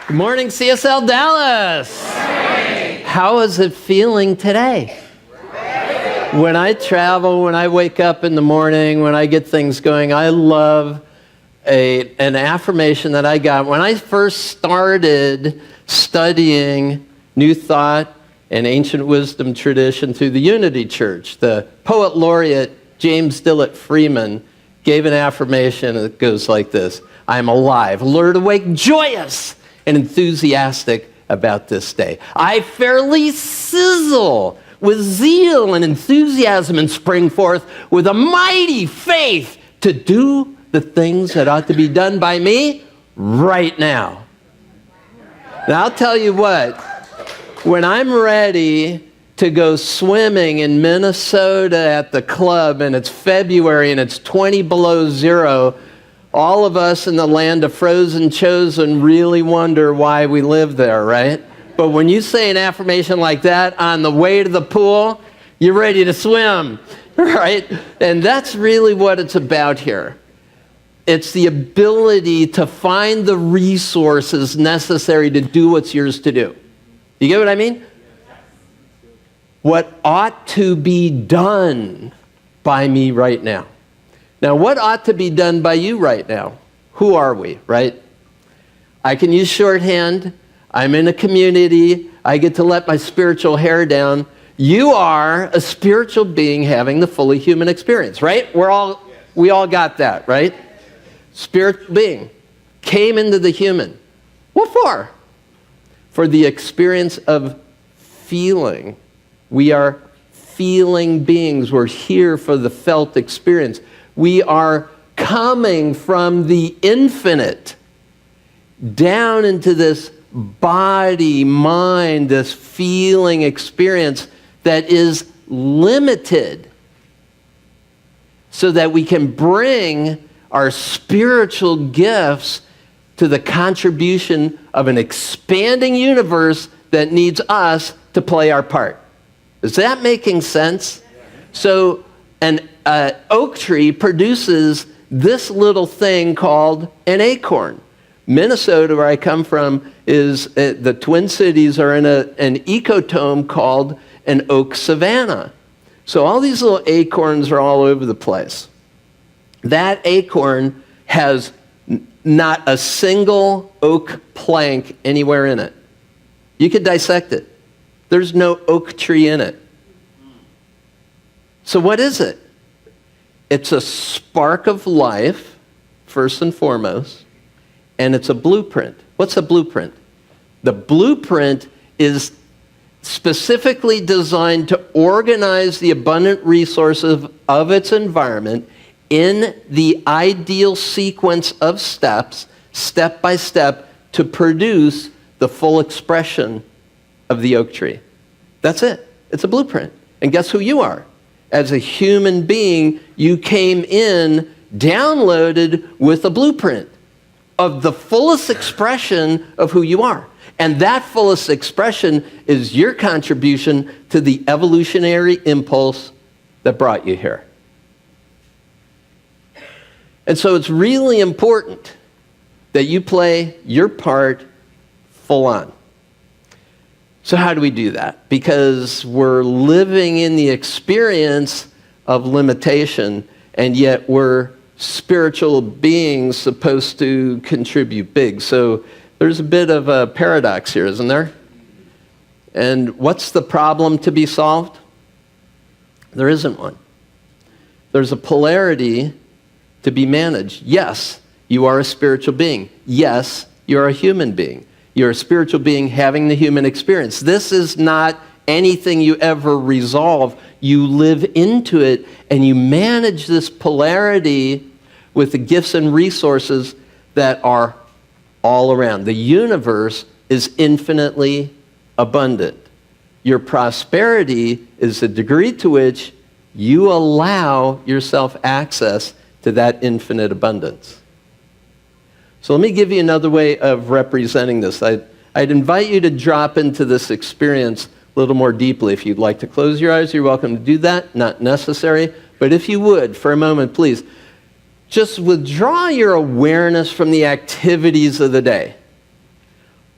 Good morning, CSLDallas. How is it feeling today? When I travel, when I wake up in the morning, when I get things going, I love an affirmation that I got when I first started studying New Thought and Ancient Wisdom tradition through the Unity Church. The poet laureate James Dillett Freeman gave an affirmation that goes like this: I am alive, alert, awake, joyous, and enthusiastic about this day. I fairly sizzle with zeal and enthusiasm and spring forth with a mighty faith to do the things that ought to be done by me right now. Now, I'll tell you what, when I'm ready to go swimming in Minnesota at the club and it's February and it's 20 below zero, all of us in the land of frozen chosen really wonder why we live there, right? But when you say an affirmation like that on the way to the pool, you're ready to swim, right? And that's really what it's about here. It's the ability to find the resources necessary to do what's yours to do. You get what I mean? What ought to be done by me right now. Now, what ought to be done by you right now? Who are we, right? I can use shorthand. I'm in a community. I get to let my spiritual hair down. You are a spiritual being having the fully human experience, right? We all got that, right? Spiritual being came into the human. What for? For the experience of feeling. We are feeling beings. We're here for the felt experience. We are coming from the infinite down into this body, mind, this feeling experience that is limited so that we can bring our spiritual gifts to the contribution of an expanding universe that needs us to play our part. Is that making sense? So an oak tree produces this little thing called an acorn. Minnesota, where I come from, is the Twin Cities are in an ecotone called an oak savanna. So all these little acorns are all over the place. That acorn has not a single oak plank anywhere in it. You could dissect it. There's no oak tree in it. So what is it? It's a spark of life, first and foremost, and it's a blueprint. What's a blueprint? The blueprint is specifically designed to organize the abundant resources of its environment in the ideal sequence of steps, step by step, to produce the full expression of the oak tree. That's it. It's a blueprint. And guess who you are? As a human being, you came in downloaded with a blueprint of the fullest expression of who you are. And that fullest expression is your contribution to the evolutionary impulse that brought you here. And so it's really important that you play your part full on. So how do we do that? Because we're living in the experience of limitation, and yet we're spiritual beings supposed to contribute big. So there's a bit of a paradox here, isn't there? And what's the problem to be solved? There isn't one. There's a polarity to be managed. Yes, you are a spiritual being. Yes, you're a human being. You're a spiritual being having the human experience. This is not anything you ever resolve. You live into it, and you manage this polarity with the gifts and resources that are all around. The universe is infinitely abundant. Your prosperity is the degree to which you allow yourself access to that infinite abundance. So let me give you another way of representing this. I'd invite you to drop into this experience a little more deeply. If you'd like to close your eyes, you're welcome to do that. Not necessary. But if you would, for a moment, please, just withdraw your awareness from the activities of the day.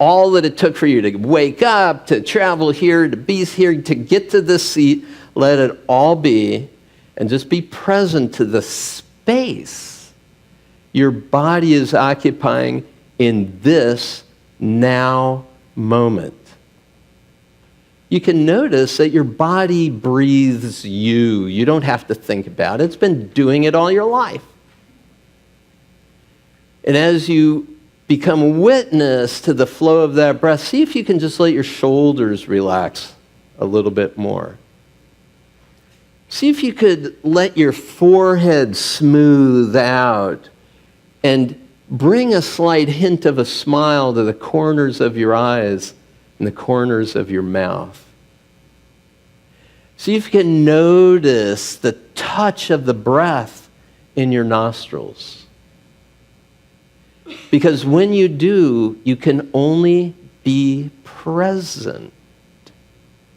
all that it took for you to wake up, to travel here, to be here, to get to this seat. Let it all be, and just be present to the space your body is occupying in this now moment. You can notice that your body breathes you. You don't have to think about it. It's been doing it all your life. And as you become witness to the flow of that breath, see if you can just let your shoulders relax a little bit more. See if you could let your forehead smooth out and bring a slight hint of a smile to the corners of your eyes and the corners of your mouth. See if you can notice the touch of the breath in your nostrils. Because when you do, you can only be present.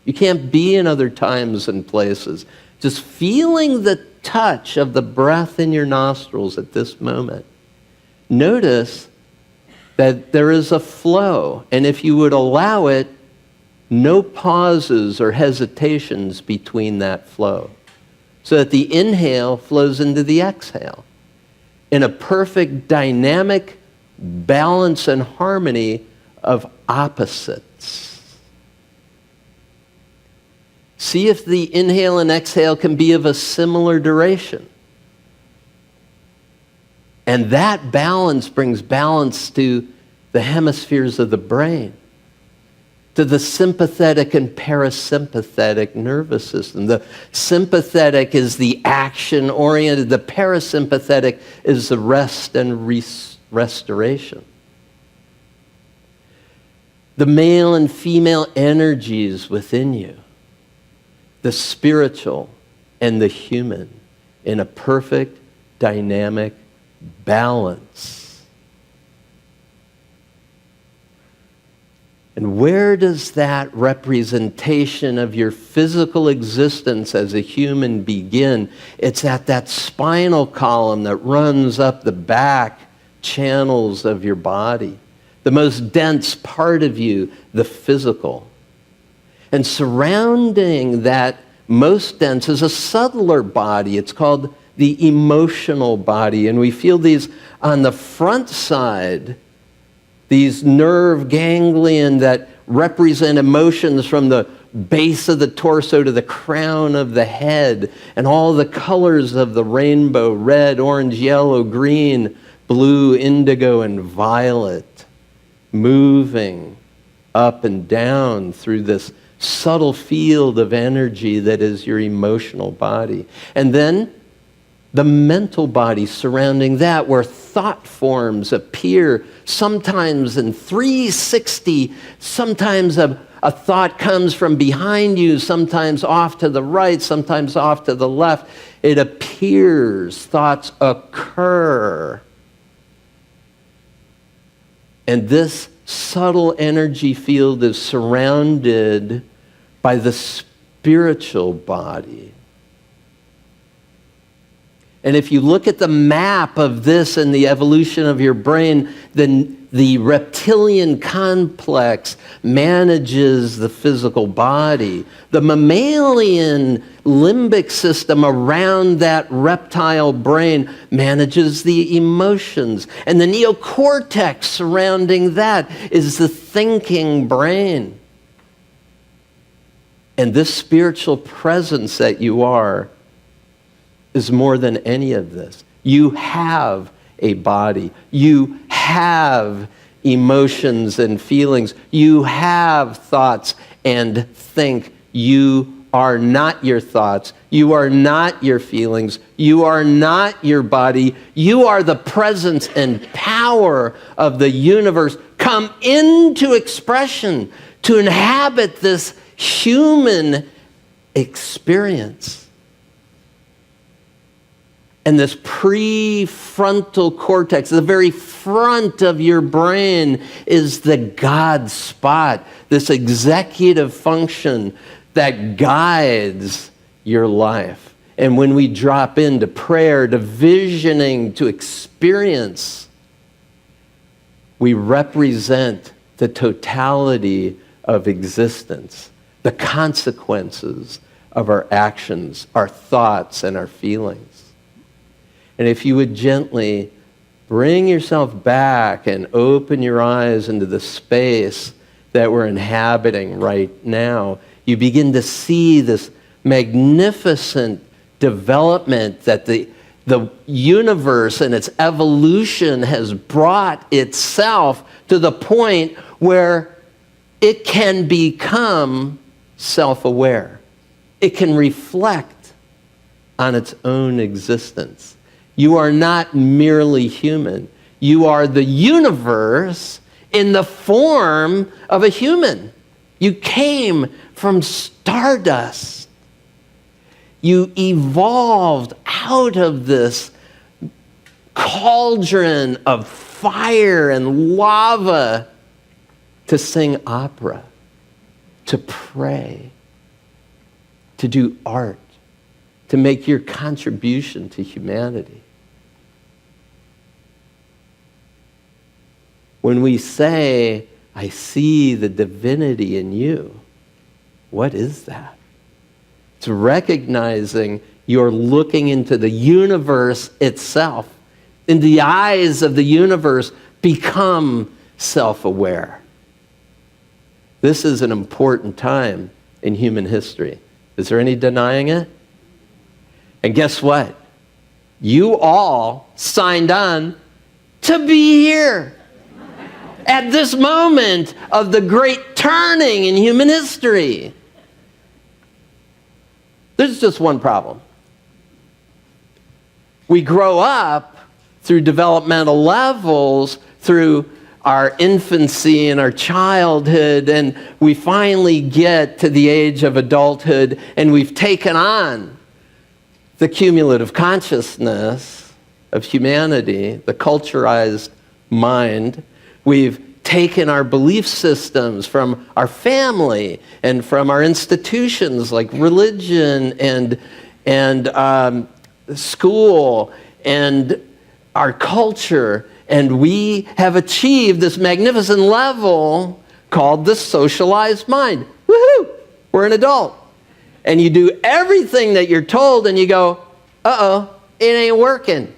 You can't be in other times and places. Just feeling the touch of the breath in your nostrils at this moment. Notice that there is a flow, and if you would allow it, no pauses or hesitations between that flow. So that the inhale flows into the exhale in a perfect dynamic balance and harmony of opposites. See if the inhale and exhale can be of a similar duration. And that balance brings balance to the hemispheres of the brain, to the sympathetic and parasympathetic nervous system. The sympathetic is the action-oriented. The parasympathetic is the rest and restoration. The male and female energies within you, the spiritual and the human, in a perfect, dynamic balance. And where does that representation of your physical existence as a human begin? It's at that spinal column that runs up the back channels of your body, the most dense part of you, the physical. And surrounding that most dense is a subtler body. It's called the emotional body. And we feel these on the front side, these nerve ganglion that represent emotions from the base of the torso to the crown of the head, and all the colors of the rainbow, red, orange, yellow, green, blue, indigo, and violet, moving up and down through this subtle field of energy that is your emotional body. And then the mental body surrounding that, where thought forms appear, sometimes in 360, sometimes a thought comes from behind you, sometimes off to the right, sometimes off to the left. It appears, thoughts occur. And this subtle energy field is surrounded by the spiritual body. And if you look at the map of this and the evolution of your brain, then the reptilian complex manages the physical body. The mammalian limbic system around that reptile brain manages the emotions. And the neocortex surrounding that is the thinking brain. And this spiritual presence that you are is more than any of this. You have a body. You have emotions and feelings. You have thoughts and think. You are not your thoughts. You are not your feelings. You are not your body. You are the presence and power of the universe come into expression to inhabit this human experience. And this prefrontal cortex, the very front of your brain, is the God spot, this executive function that guides your life. And when we drop into prayer, to visioning, to experience, we represent the totality of existence, the consequences of our actions, our thoughts, and our feelings. And if you would gently bring yourself back and open your eyes into the space that we're inhabiting right now, you begin to see this magnificent development that the universe and its evolution has brought itself to the point where it can become self-aware. It can reflect on its own existence. You are not merely human. You are the universe in the form of a human. You came from stardust. You evolved out of this cauldron of fire and lava to sing opera, to pray, to do art, to make your contribution to humanity. When we say, I see the divinity in you, what is that? It's recognizing you're looking into the universe itself. In the eyes of the universe, become self-aware. This is an important time in human history. Is there any denying it? And guess what? You all signed on to be here at this moment of the great turning in human history. There's just one problem. We grow up through developmental levels, through our infancy and our childhood, and we finally get to the age of adulthood, and we've taken on the cumulative consciousness of humanity, the culturized mind. We've taken our belief systems from our family and from our institutions like religion and school and our culture, and we have achieved this magnificent level called the socialized mind. Woohoo! We're an adult. And you do everything that you're told, and you go, uh-oh, it ain't working.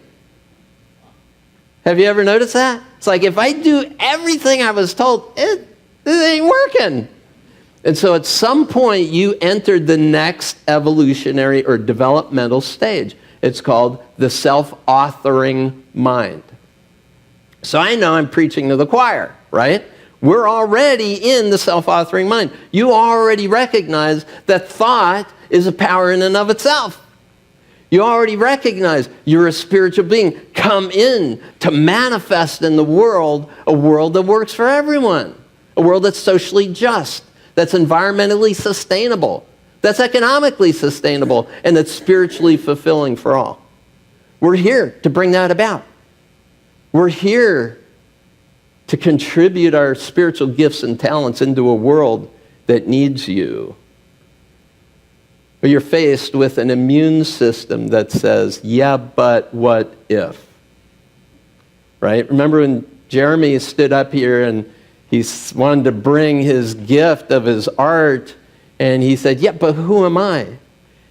Have you ever noticed that? It's like, if I do everything I was told, it ain't working. And so at some point, you entered the next evolutionary or developmental stage. It's called the self-authoring mind. So I know I'm preaching to the choir, right? We're already in the self-authoring mind. You already recognize that thought is a power in and of itself. You already recognize you're a spiritual being come in to manifest in the world a world that works for everyone, a world that's socially just, that's environmentally sustainable, that's economically sustainable, and that's spiritually fulfilling for all. We're here to bring that about. We're here to contribute our spiritual gifts and talents into a world that needs you. But you're faced with an immune system that says, yeah, but what if? Right? Remember when Jeremy stood up here and he wanted to bring his gift of his art, and he said, yeah, but who am I?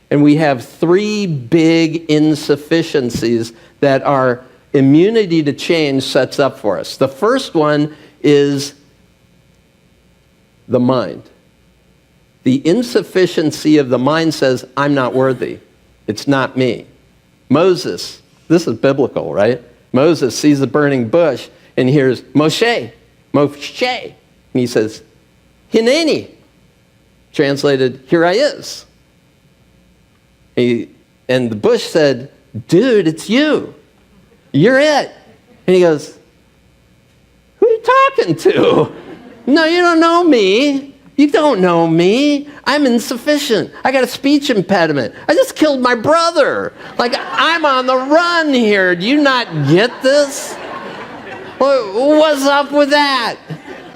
And we have three big insufficiencies that our immunity to change sets up for us. The first one is the mind. The insufficiency of the mind says, I'm not worthy. It's not me. Moses, this is biblical, right? Moses sees the burning bush and hears, Moshe. And he says, Hineni. Translated, here I is. And the bush said, dude, it's you. You're it. And he goes, who are you talking to? No, you don't know me. You don't know me. I'm insufficient. I got a speech impediment. I just killed my brother. Like, I'm on the run here. Do you not get this? What's up with that?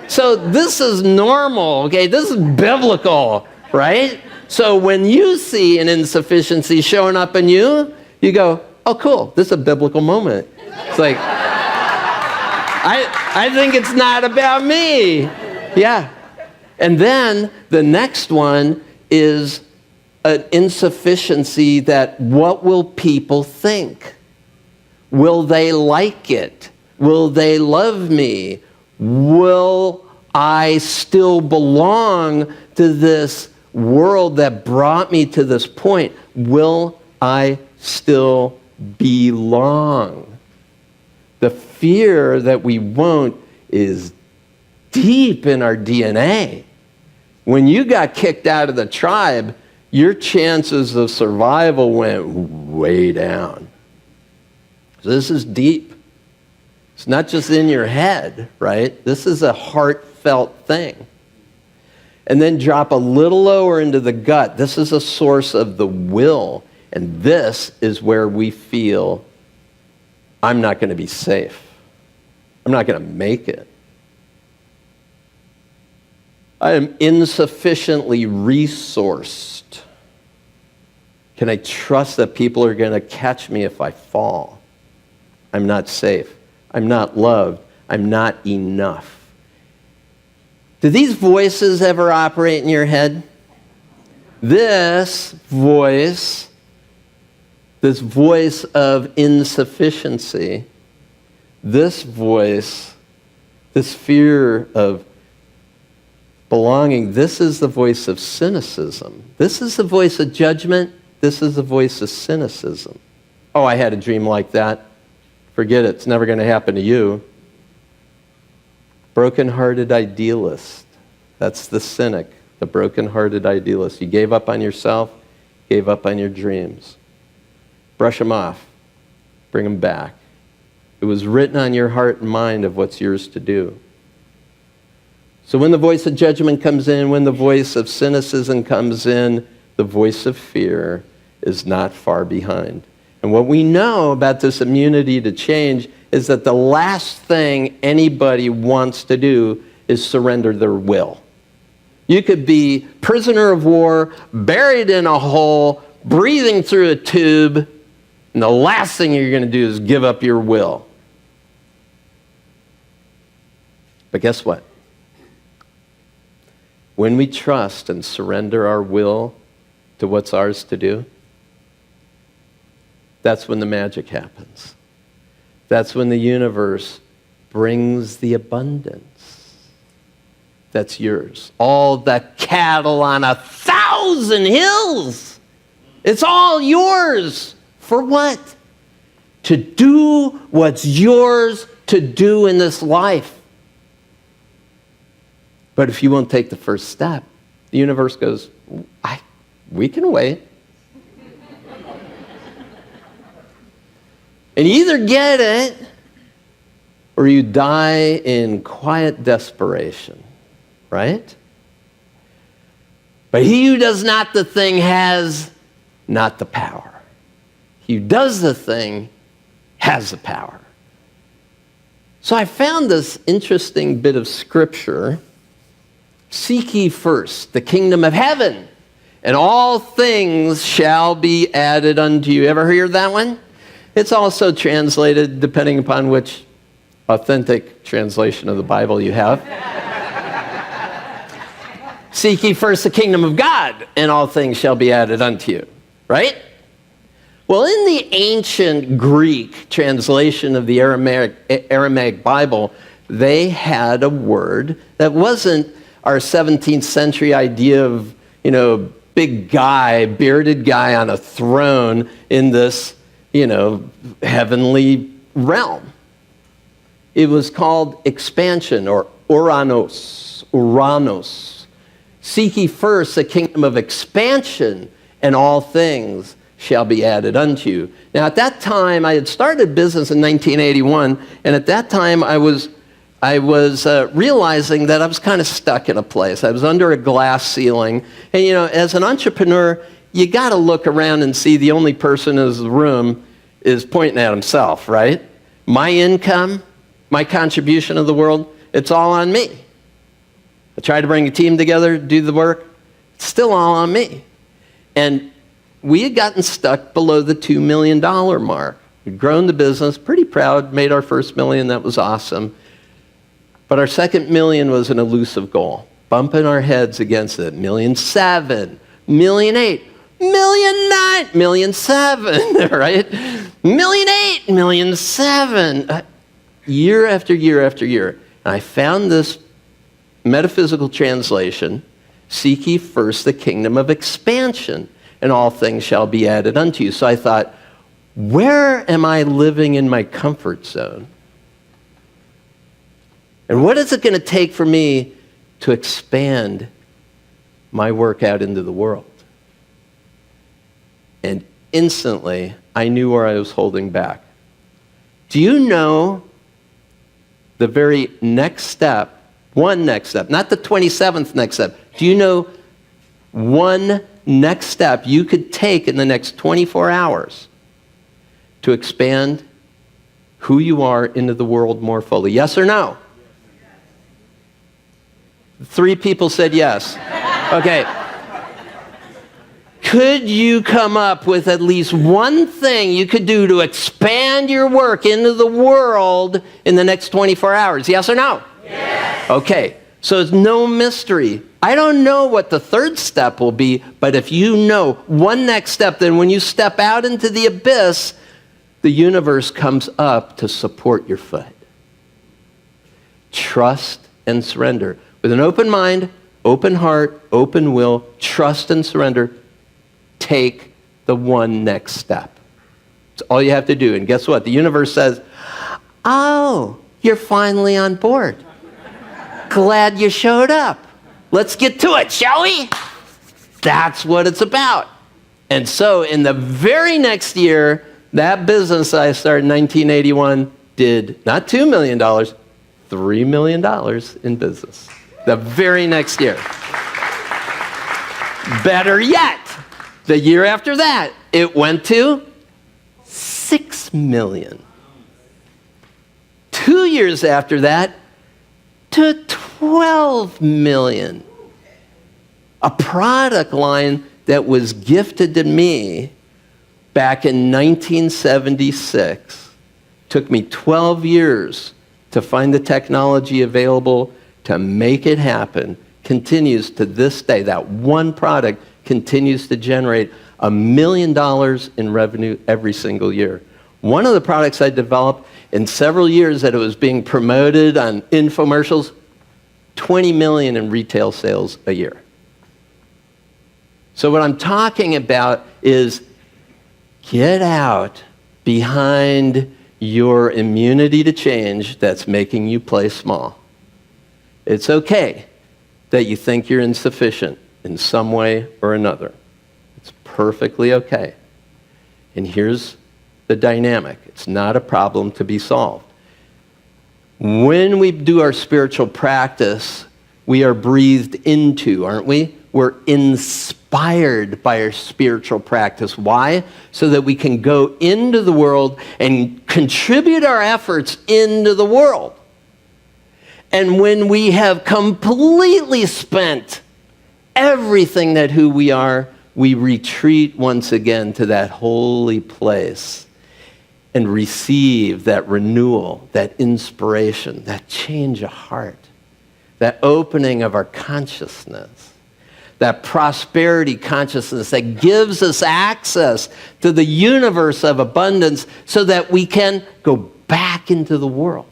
So this is normal, okay? This is biblical, right? So when you see an insufficiency showing up in you, you go, oh, cool. This is a biblical moment. It's like, I think it's not about me. Yeah. And then the next one is an insufficiency that what will people think? Will they like it? Will they love me? Will I still belong to this world that brought me to this point? Will I still belong? The fear that we won't is deep in our DNA. When you got kicked out of the tribe, your chances of survival went way down. So this is deep. It's not just in your head, right? This is a heartfelt thing. And then drop a little lower into the gut. This is a source of the will. And this is where we feel, I'm not going to be safe. I'm not going to make it. I am insufficiently resourced. Can I trust that people are going to catch me if I fall? I'm not safe. I'm not loved. I'm not enough. Do these voices ever operate in your head? This voice of insufficiency, this voice, this fear of belonging, this is the voice of cynicism. This is the voice of judgment. This is the voice of cynicism. Oh, I had a dream like that. Forget it. It's never going to happen to you. Broken-hearted idealist. That's the cynic, the broken-hearted idealist. You gave up on yourself, gave up on your dreams. Brush them off. Bring them back. It was written on your heart and mind of what's yours to do. So when the voice of judgment comes in, when the voice of cynicism comes in, the voice of fear is not far behind. And what we know about this immunity to change is that the last thing anybody wants to do is surrender their will. You could be prisoner of war, buried in a hole, breathing through a tube, and the last thing you're going to do is give up your will. But guess what? When we trust and surrender our will to what's ours to do, that's when the magic happens. That's when the universe brings the abundance that's yours. All the cattle on 1,000 hills. It's all yours. For what? To do what's yours to do in this life. But if you won't take the first step, the universe goes, we can wait. And you either get it, or you die in quiet desperation, right? But he who does not the thing has not the power. He who does the thing has the power. So I found this interesting bit of scripture. Seek ye first the kingdom of heaven, and all things shall be added unto you. Ever hear that one? It's also translated, depending upon which authentic translation of the Bible you have. Seek ye first the kingdom of God, and all things shall be added unto you. Right? Well, in the ancient Greek translation of the Aramaic Bible, they had a word that wasn't our 17th century idea of, big guy, bearded guy on a throne in this, heavenly realm. It was called expansion, or Uranos. Seek ye first the kingdom of expansion, and all things shall be added unto you. Now, at that time, I had started business in 1981, and at that time, I was realizing that I was kind of stuck in a place. I was under a glass ceiling, and as an entrepreneur, you got to look around and see the only person in the room is pointing at himself, right? My income, my contribution to the world, it's all on me. I try to bring a team together, do the work, it's still all on me. And we had gotten stuck below the $2 million mark. We'd grown the business, pretty proud, made our first $1 million, that was awesome. But our second million was an elusive goal, bumping our heads against it. 1,000,007, 1,000,008, 1,000,009, 1,000,007, right? 1,000,008, 1,000,007, year after year after year. And I found this metaphysical translation, seek ye first the kingdom of expansion, and all things shall be added unto you. So I thought, where am I living in my comfort zone? And what is it going to take for me to expand my work out into the world? And instantly, I knew where I was holding back. Do you know the very next step, one next step, not the 27th next step. Do you know one next step you could take in the next 24 hours to expand who you are into the world more fully? Yes or no? 3 people said yes. Okay. Could you come up with at least one thing you could do to expand your work into the world in the next 24 hours? Yes or no? Yes. Okay. So it's no mystery. I don't know what the third step will be, but if you know one next step, then when you step out into the abyss, the universe comes up to support your foot. Trust and surrender. With an open mind, open heart, open will, trust and surrender, take the one next step. It's all you have to do. And guess what? The universe says, oh, you're finally on board. Glad you showed up. Let's get to it, shall we? That's what it's about. And so in the very next year, that business I started in 1981 did not $2 million, $3 million in business. The very next year. Better yet, the year after that, it went to $6 million. 2 years after that, to $12 million. A product line that was gifted to me back in 1976. Took me 12 years to find the technology available to make it happen. Continues to this day. That one product continues to generate $1 million in revenue every single year. One of the products I developed in several years that it was being promoted on infomercials, $20 million in retail sales a year. So what I'm talking about is get out behind your immunity to change that's making you play small. It's okay that you think you're insufficient in some way or another. It's perfectly okay. And here's the dynamic. It's not a problem to be solved. When we do our spiritual practice, we are breathed into, aren't we? We're inspired by our spiritual practice. Why? So that we can go into the world and contribute our efforts into the world. And when we have completely spent everything that who we are, we retreat once again to that holy place and receive that renewal, that inspiration, that change of heart, that opening of our consciousness, that prosperity consciousness that gives us access to the universe of abundance so that we can go back into the world.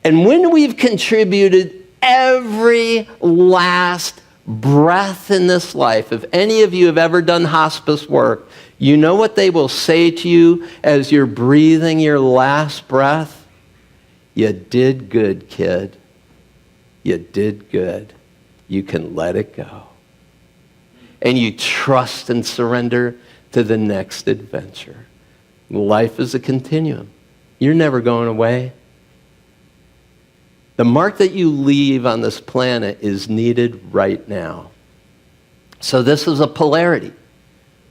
And when we've contributed every last breath in this life, if any of you have ever done hospice work, you know what they will say to you as you're breathing your last breath? You did good, kid. You did good. You can let it go. And you trust and surrender to the next adventure. Life is a continuum. You're never going away. The mark that you leave on this planet is needed right now. So this is a polarity.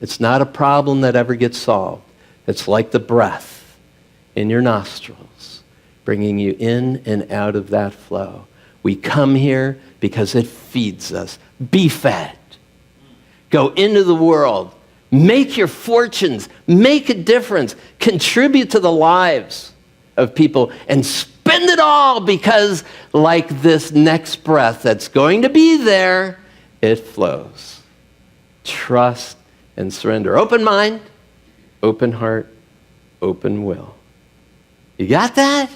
It's not a problem that ever gets solved. It's like the breath in your nostrils, bringing you in and out of that flow. We come here because it feeds us. Be fed. Go into the world. Make your fortunes. Make a difference. Contribute to the lives of people and spend spend it all because like this next breath that's going to be there, it flows. Trust and surrender. Open mind, open heart, open will. You got that?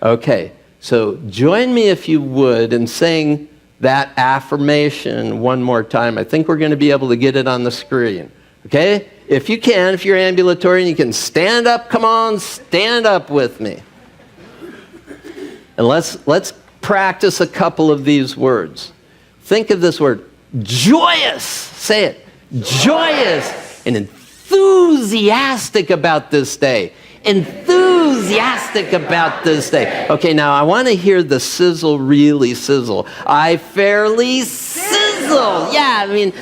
Okay, so join me if you would in saying that affirmation one more time. I think we're going to be able to get it on the screen. Okay? If you can, if you're ambulatory and you can stand up, come on, stand up with me. And let's practice a couple of these words. Think of this word, joyous. Say it. Joyous and enthusiastic about this day. Enthusiastic about this day. Okay, now I want to hear the sizzle really sizzle. I fairly sizzle. Yeah, I mean,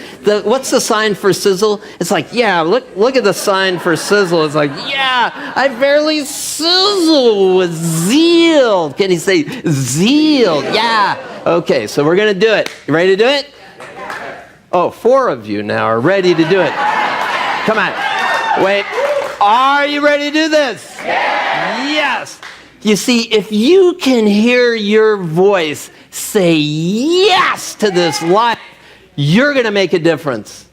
what's the sign for sizzle? It's like, yeah, look at the sign for sizzle. It's like, yeah, I fairly sizzle with zeal. Can you say zeal? Yeah. Okay, so we're going to do it. You ready to do it? Oh, 4 of you now are ready to do it. Come on. Wait. Are you ready to do this? Yes. You see, if you can hear your voice say yes to this life, you're going to make a difference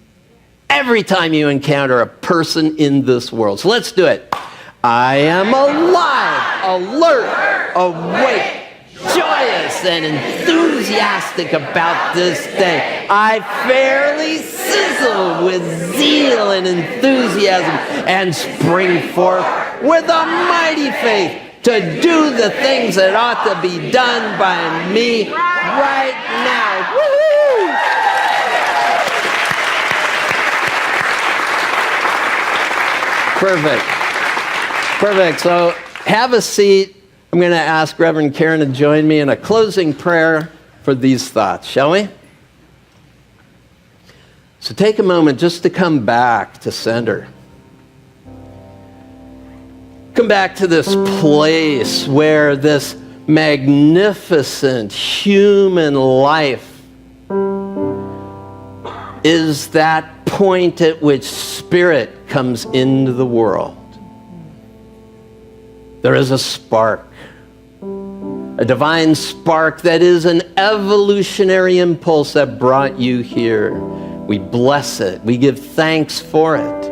every time you encounter a person in this world. So let's do it. I am alive, alert, awake, joyous, and enthusiastic about this day. I fairly sizzle with zeal and enthusiasm and spring forth with a mighty faith to do the things that ought to be done by me right now. Woo-hoo! Perfect. So have a seat. I'm going to ask Reverend Karen to join me in a closing prayer for these thoughts, shall we? So take a moment just to come back to center. Come back to this place where this magnificent human life is that point at which spirit comes into the world. There is a spark, a divine spark that is an evolutionary impulse that brought you here. We bless it. We give thanks for it.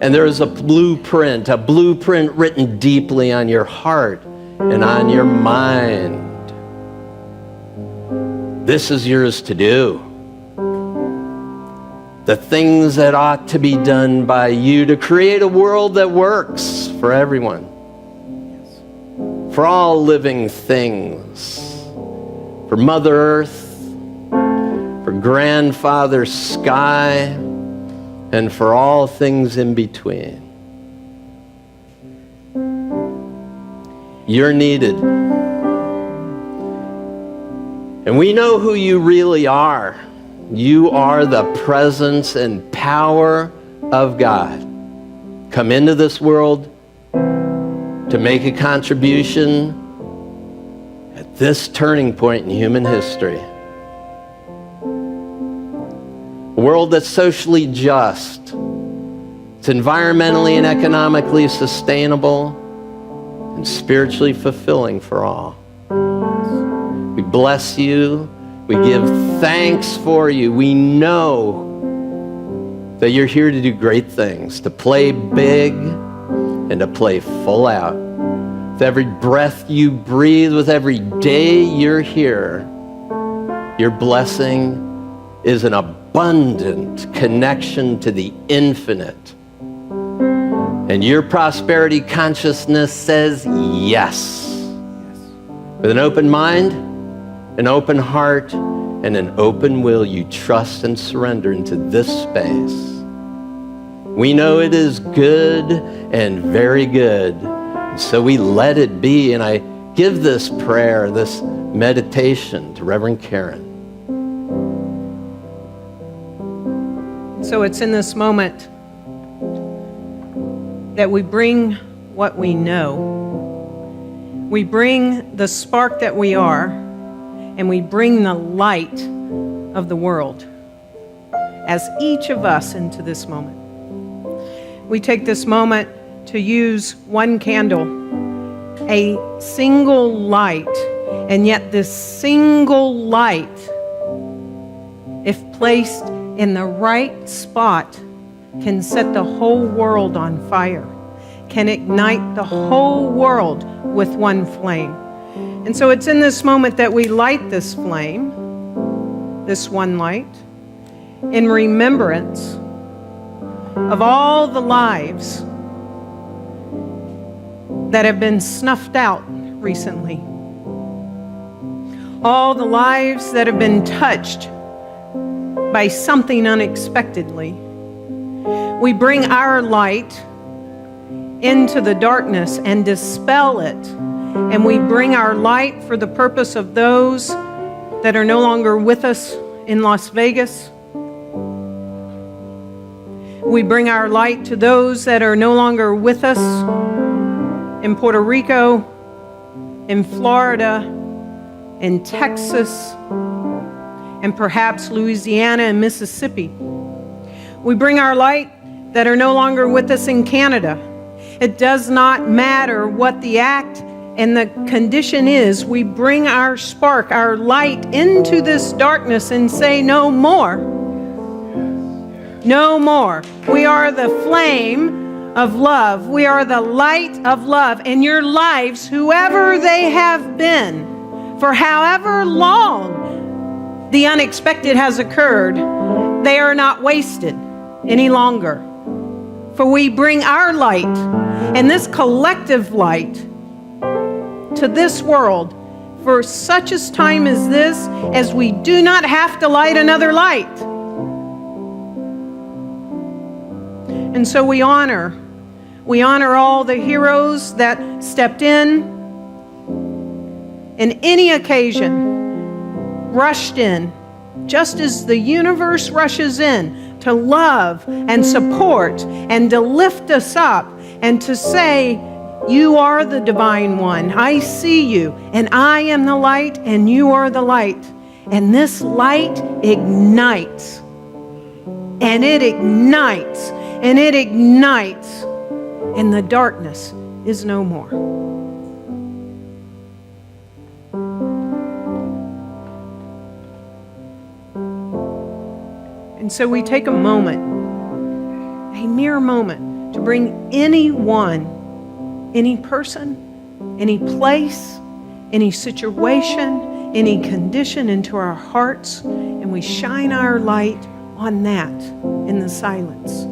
And there is a blueprint written deeply on your heart and on your mind. This is yours to do. The things that ought to be done by you to create a world that works for everyone, for all living things, for Mother Earth, for Grandfather Sky, and for all things in between. You're needed. And we know who you really are. You are the presence and power of God. Come into this world to make a contribution at this turning point in human history. A world that's socially just. It's environmentally and economically sustainable and spiritually fulfilling for all. We bless you. We give thanks for you. We know that you're here to do great things, to play big and to play full out. With every breath you breathe, with every day you're here, your blessing is an abundant connection to the infinite. And your prosperity consciousness says yes. With an open mind, an open heart, and an open will, you trust and surrender into this space. We know it is good and very good, so we let it be. And I give this prayer, this meditation to Reverend Karen. So it's in this moment that we bring what we know. We bring the spark that we are, and we bring the light of the world as each of us into this moment. We take this moment to use one candle a single light, and yet this single light, if placed in the right spot, can set the whole world on fire, can ignite the whole world with one flame. And so it's in this moment that we light this flame, this one light, in remembrance of all the lives that have been snuffed out recently. All the lives that have been touched by something unexpectedly. We bring our light into the darkness and dispel it. And we bring our light for the purpose of those that are no longer with us in Las Vegas. We bring our light to those that are no longer with us in Puerto Rico, in Florida, in Texas, and perhaps Louisiana and Mississippi. We bring our light that are no longer with us in Canada. It does not matter what the act and the condition is. We bring our spark, our light into this darkness and say, no more. No more. We are the flame of love. We are the light of love. And your lives, whoever they have been, for however long the unexpected has occurred, they are not wasted any longer. For we bring our light and this collective light to this world for such a time as this, as we do not have to light another light. And so we honor all the heroes that stepped in any occasion, rushed in, just as the universe rushes in to love and support and to lift us up and to say, you are the divine one. I see you, and I am the light, and you are the light. And this light ignites, and it ignites, and it ignites, and the darkness is no more. And so we take a moment, a mere moment, to bring anyone, any person, any place, any situation, any condition into our hearts, and we shine our light on that in the silence.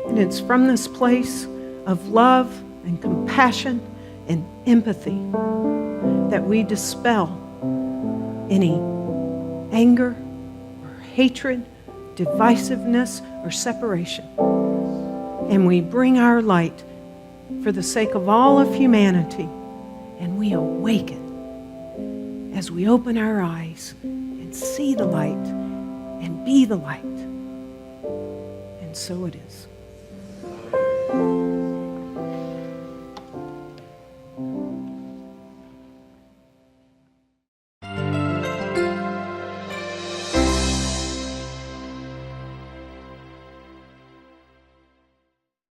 And it's from this place of love and compassion and empathy that we dispel any anger or hatred, divisiveness or separation. And we bring our light for the sake of all of humanity, and we awaken as we open our eyes and see the light and be the light. And so it is.